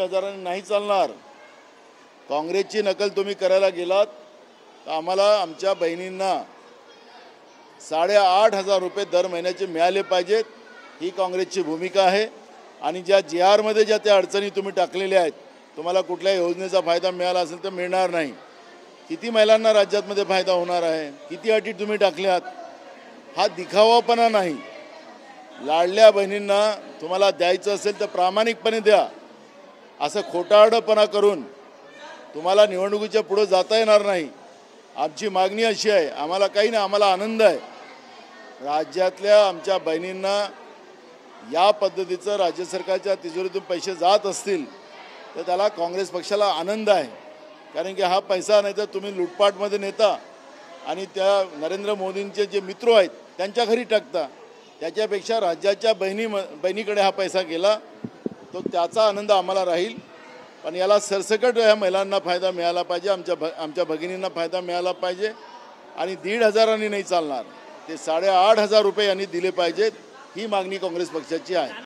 हजारांनी नाही चालणार। काँग्रेसची नकल तुम्ही करायला गेलात तर आम्हाला आमच्या बहिणींना 8,500 रुपये दर महिन्याचे मिळाले पाहिजेत, ही काँग्रेसची भूमिका आहे। आणि ज्या JR मध्ये ज्या त्या अडचणी तुम्ही टाकलेल्या आहेत, तुम्हाला कुठल्या योजनेचा फायदा मिळाला असेल तर मिळणार नाही। किती महिलांना राज्यामध्ये फायदा होणार आहे, किती अटी तुम्ही टाकल्यात, हा दिखावापणा नाही। लाडल्या बहिणींना तुम्हाला द्यायचं असेल तर प्रामाणिकपणे द्या। असं खोटारडेपणा करून तुम्हाला निवडणुकीच्या पुढे जाता येणार नाही। आमची मागणी अशी आहे, आम्हाला काही नाही, आम्हाला आनंद आहे। राज्यातल्या आमच्या बहिणींना या पद्धतीचं राज्य सरकारच्या तिजोरीतून पैसे जात असतील तर त्याला काँग्रेस पक्षाला आनंद आहे। कारण की हा पैसा नाही तर तुम्ही लुटपाटमध्ये नेता आणि त्या नरेंद्र मोदींचे जे मित्र आहेत त्यांच्या घरी टाकता। त्याच्यापेक्षा राज्याच्या बहिणीकडे हा पैसा गेला तो त्याचा आनंद आम्हाला राहील। पण याला सरसकट ह्या महिलांना फायदा मिळाला पाहिजे, आमच्या भगिनींना फायदा मिळाला पाहिजे। आणि 1,500 नाही चालणार, ते 8,500 रुपये यांनी दिले पाहिजेत, ही मागणी काँग्रेस पक्षाची आहे।